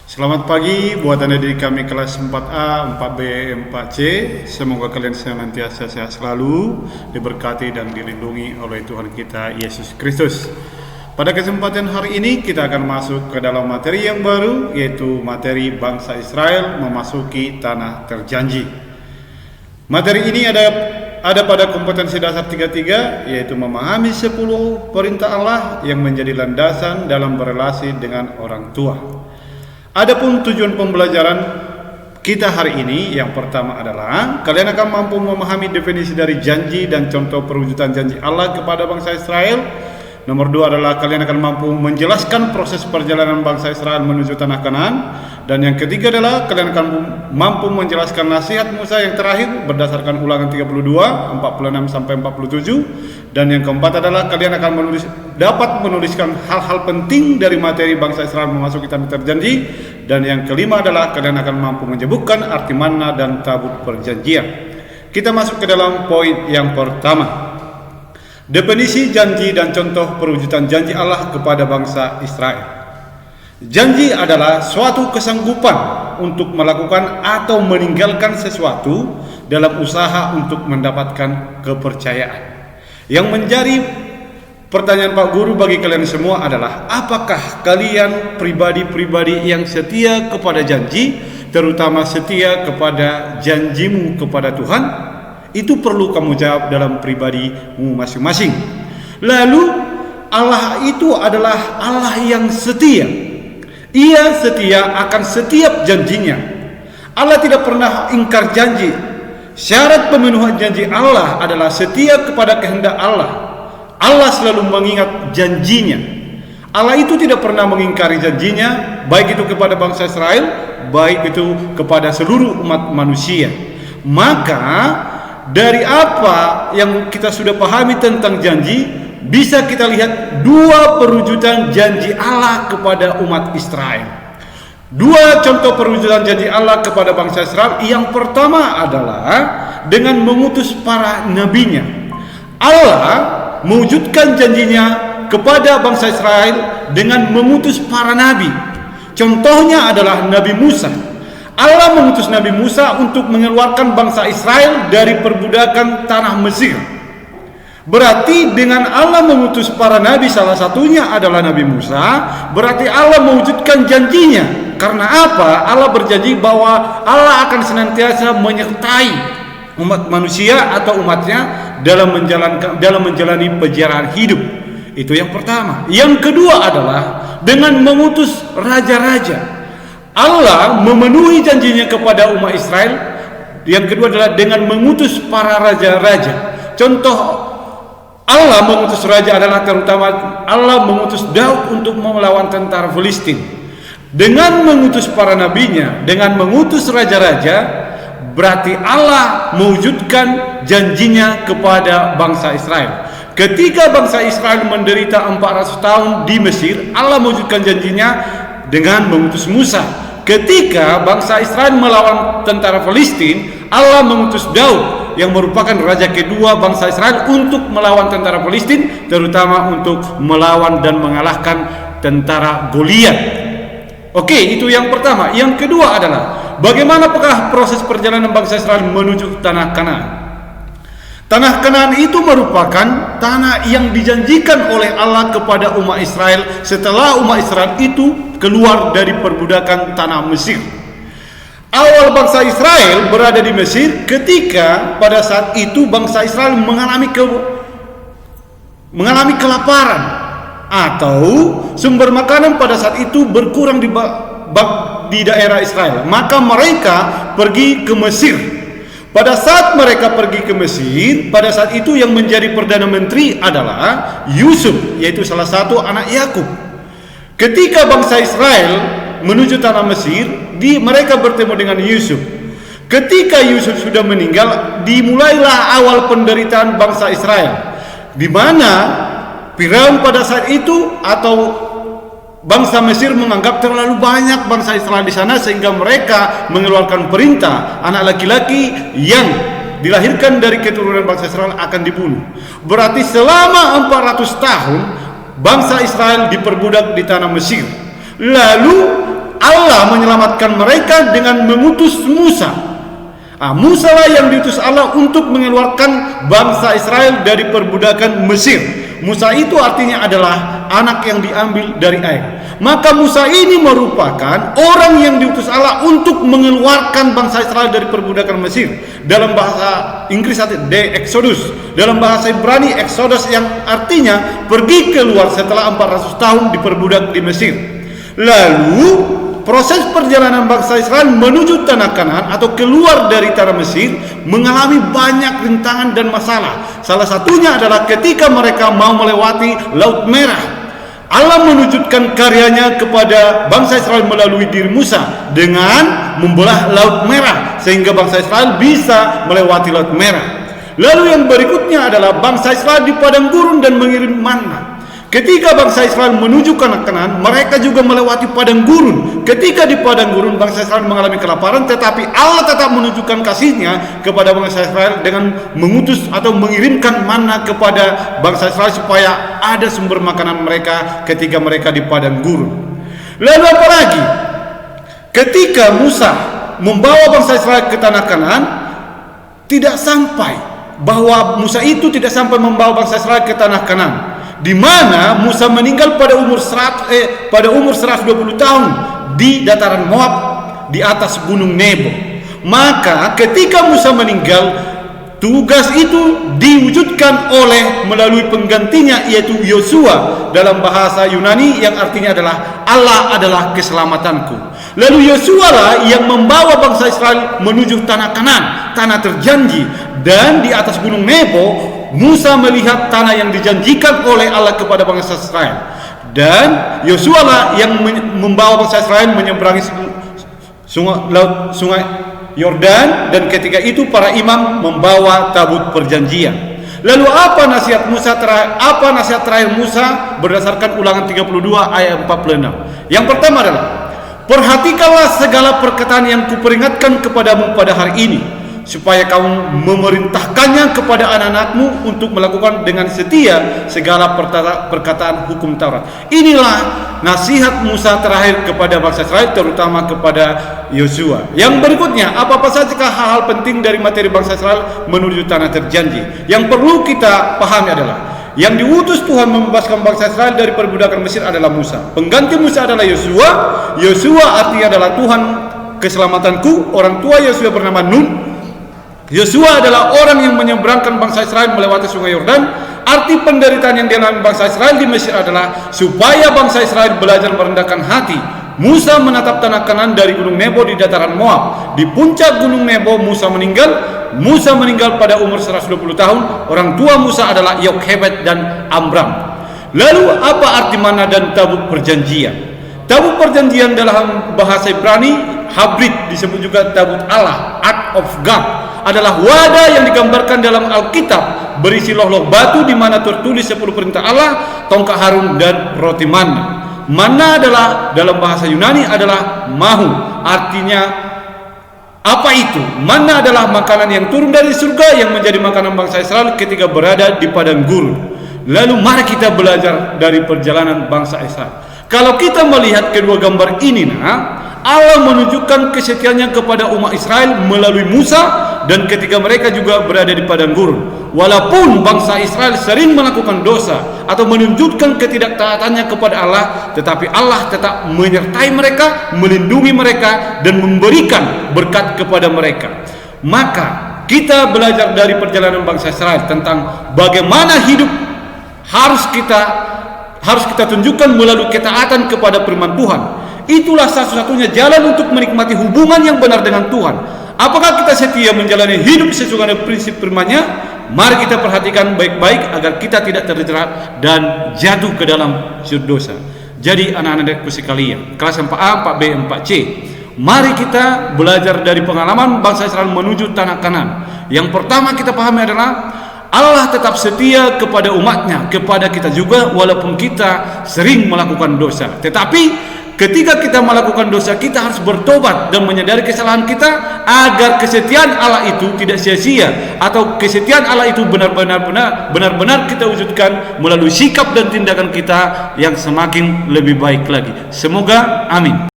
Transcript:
Selamat pagi buat Anda didik kami kelas 4A, 4B, 4C. Semoga kalian senantiasa sehat selalu, diberkati dan dilindungi oleh Tuhan kita Yesus Kristus. Pada kesempatan hari ini kita akan masuk ke dalam materi yang baru, yaitu materi bangsa Israel memasuki tanah terjanji. Materi ini ada pada kompetensi dasar 33, yaitu memahami 10 perintah Allah yang menjadi landasan dalam berelasi dengan orang tua. Adapun tujuan pembelajaran kita hari ini, yang pertama adalah kalian akan mampu memahami definisi dari janji dan contoh perwujudan janji Allah kepada bangsa Israel. Nomor 2 adalah kalian akan mampu menjelaskan proses perjalanan bangsa Israel menuju tanah Kanaan. Dan yang ketiga adalah kalian akan mampu menjelaskan nasihat Musa yang terakhir berdasarkan Ulangan 32, 46 sampai 47. Dan yang keempat adalah kalian akan dapat menuliskan hal-hal penting dari materi bangsa Israel memasuki tanah terjanji. Dan yang kelima adalah kalian akan mampu menyebutkan arti manna dan tabut perjanjian. Kita masuk ke dalam poin yang pertama. Definisi janji dan contoh perwujudan janji Allah kepada bangsa Israel. Janji adalah suatu kesanggupan untuk melakukan atau meninggalkan sesuatu dalam usaha untuk mendapatkan kepercayaan. Yang menjadi pertanyaan Pak Guru bagi kalian semua adalah, apakah kalian pribadi-pribadi yang setia kepada janji, terutama setia kepada janjimu kepada Tuhan? Itu perlu kamu jawab dalam pribadimu masing-masing. Lalu Allah itu adalah Allah yang setia. Ia setia akan setiap janjinya. Allah tidak pernah ingkar janji. Syarat pemenuhan janji Allah adalah setia kepada kehendak Allah. Allah selalu mengingat janjinya. Allah itu tidak pernah mengingkari janjinya, baik itu kepada bangsa Israel, baik itu kepada seluruh umat manusia. Maka dari apa yang kita sudah pahami tentang janji, bisa kita lihat dua perwujudan janji Allah kepada umat Israel. Dua contoh perwujudan janji Allah kepada bangsa Israel. Yang pertama adalah dengan mengutus para nabinya. Allah mewujudkan janjinya kepada bangsa Israel dengan mengutus para nabi. Contohnya adalah Nabi Musa. Allah mengutus Nabi Musa untuk mengeluarkan bangsa Israel dari perbudakan tanah Mesir. Berarti dengan Allah mengutus para nabi, salah satunya adalah Nabi Musa, berarti Allah mewujudkan janjinya. Karena apa? Allah berjanji bahwa Allah akan senantiasa menyertai umat manusia atau umatnya dalam menjalani perjalanan hidup. Itu yang pertama. Yang kedua adalah dengan mengutus raja-raja. Allah memenuhi janjinya kepada umat Israel. Yang kedua adalah dengan mengutus para raja-raja. Contoh Allah mengutus raja adalah terutama Allah mengutus Daud untuk melawan tentara Filistin. Dengan mengutus para nabinya, dengan mengutus raja-raja, berarti Allah mewujudkan janjinya kepada bangsa Israel. Ketika bangsa Israel menderita 400 tahun di Mesir, Allah mewujudkan janjinya dengan mengutus Musa. Ketika bangsa Israel melawan tentara Filistin, Allah mengutus Daud yang merupakan raja kedua bangsa Israel untuk melawan tentara Filistin, terutama untuk melawan dan mengalahkan tentara Goliat. Oke, itu yang pertama. Yang kedua adalah bagaimana proses perjalanan bangsa Israel menuju tanah Kanaan. Tanah Kanaan itu merupakan tanah yang dijanjikan oleh Allah kepada umat Israel setelah umat Israel itu keluar dari perbudakan tanah Mesir. Awal bangsa Israel berada di Mesir ketika pada saat itu bangsa Israel mengalami kelaparan atau sumber makanan pada saat itu berkurang di daerah Israel. Maka mereka pergi ke Mesir. Pada saat mereka pergi ke Mesir, pada saat itu yang menjadi Perdana Menteri adalah Yusuf, yaitu salah satu anak Yakub. Ketika bangsa Israel menuju tanah Mesir, mereka bertemu dengan Yusuf. Ketika Yusuf sudah meninggal, dimulailah awal penderitaan bangsa Israel, di mana Firaun pada saat itu atau bangsa Mesir menganggap terlalu banyak bangsa Israel di sana, sehingga mereka mengeluarkan perintah anak laki-laki yang dilahirkan dari keturunan bangsa Israel akan dibunuh. Berarti selama 400 tahun bangsa Israel diperbudak di tanah Mesir. Lalu Allah menyelamatkan mereka dengan mengutus Musa. Musa lah yang diutus Allah untuk mengeluarkan bangsa Israel dari perbudakan Mesir. Musa itu artinya adalah anak yang diambil dari air. Maka Musa ini merupakan orang yang diutus Allah untuk mengeluarkan bangsa Israel dari perbudakan Mesir. Dalam bahasa Inggris The Exodus, dalam bahasa Ibrani Exodus, yang artinya pergi keluar setelah 400 tahun diperbudak di Mesir. Lalu proses perjalanan bangsa Israel menuju tanah Kanaan atau keluar dari tanah Mesir mengalami banyak rintangan dan masalah. Salah satunya adalah ketika mereka mau melewati Laut Merah. Allah menunjukkan karyanya kepada bangsa Israel melalui diri Musa dengan membelah Laut Merah sehingga bangsa Israel bisa melewati Laut Merah. Lalu yang berikutnya adalah bangsa Israel di padang gurun dan mengirim manna. Ketika bangsa Israel menuju Kanaan, mereka juga melewati padang gurun. Ketika di padang gurun bangsa Israel mengalami kelaparan, tetapi Allah tetap menunjukkan kasih-Nya kepada bangsa Israel dengan mengutus atau mengirimkan manna kepada bangsa Israel supaya ada sumber makanan mereka ketika mereka di padang gurun. Lalu apa lagi? Ketika Musa membawa bangsa Israel ke tanah Kanaan, tidak sampai bahwa Musa itu tidak sampai membawa bangsa Israel ke tanah Kanaan, di mana Musa meninggal pada umur 120 tahun di dataran Moab di atas gunung Nebo. Maka ketika Musa meninggal, tugas itu diwujudkan melalui penggantinya, yaitu Yosua, dalam bahasa Yunani yang artinya adalah Allah adalah keselamatanku. Lalu Yosua lah yang membawa bangsa Israel menuju tanah Kanaan, tanah terjanji. Dan di atas gunung Nebo, Musa melihat tanah yang dijanjikan oleh Allah kepada bangsa Israel. Dan Yosua lah yang membawa bangsa Israel menyeberangi sungai Yordan, dan ketika itu para imam membawa tabut perjanjian. Lalu apa nasihat terakhir Musa berdasarkan Ulangan 32 ayat 46? Yang pertama adalah, perhatikanlah segala perkataan yang kuperingatkan kepadamu pada hari ini, supaya kamu memerintahkannya kepada anak-anakmu untuk melakukan dengan setia segala perkataan hukum Taurat. Inilah nasihat Musa terakhir kepada bangsa Israel, terutama kepada Yosua. Yang berikutnya, apa-apa saja hal-hal penting dari materi bangsa Israel menuju tanah terjanji? Yang perlu kita pahami adalah, yang diutus Tuhan membebaskan bangsa Israel dari perbudakan Mesir adalah Musa. Pengganti Musa adalah Yosua. Yosua artinya adalah Tuhan keselamatanku. Orang tua Yosua bernama Nun. Yosua adalah orang yang menyeberangkan bangsa Israel melewati sungai Yordan. Arti penderitaan yang dialami bangsa Israel di Mesir adalah supaya bangsa Israel belajar merendahkan hati. Musa menatap tanah Kanaan dari gunung Nebo di dataran Moab. Di puncak gunung Nebo Musa meninggal. Musa meninggal pada umur 120 tahun. Orang tua Musa adalah Yokhebed dan Amram. Lalu apa arti manna dan tabut perjanjian? Tabut perjanjian dalam bahasa Ibrani Habrit, disebut juga tabut Allah, Ark of God, adalah wadah yang digambarkan dalam Alkitab, berisi loh-loh batu di mana tertulis 10 perintah Allah, tongkat Harun dan roti manna. Manna adalah dalam bahasa Yunani adalah mahu, artinya apa itu? Manna adalah makanan yang turun dari surga yang menjadi makanan bangsa Israel ketika berada di padang gurun. Lalu mari kita belajar dari perjalanan bangsa Israel. Kalau kita melihat kedua gambar ini, Allah menunjukkan kesetiaannya kepada umat Israel melalui Musa, dan ketika mereka juga berada di padang gurun. Walaupun bangsa Israel sering melakukan dosa atau menunjukkan ketidaktaatannya kepada Allah, tetapi Allah tetap menyertai mereka, melindungi mereka, dan memberikan berkat kepada mereka. Maka kita belajar dari perjalanan bangsa Israel tentang bagaimana hidup harus kita tunjukkan melalui ketaatan kepada firman Tuhan. Itulah satu-satunya jalan untuk menikmati hubungan yang benar dengan Tuhan. Apakah kita setia menjalani hidup sesuai dengan prinsip firman-Nya? Mari kita perhatikan baik-baik agar kita tidak terjerat dan jatuh ke dalam dosa. Jadi anak-anak sekalian, kelas 4A, 4B, 4C, mari kita belajar dari pengalaman bangsa Israel menuju tanah Kanaan. Yang pertama kita pahami adalah Allah tetap setia kepada umatnya, kepada kita juga, walaupun kita sering melakukan dosa. Tetapi ketika kita melakukan dosa, kita harus bertobat dan menyadari kesalahan kita agar kesetiaan Allah itu tidak sia-sia, atau kesetiaan Allah itu benar-benar kita wujudkan melalui sikap dan tindakan kita yang semakin lebih baik lagi. Semoga amin.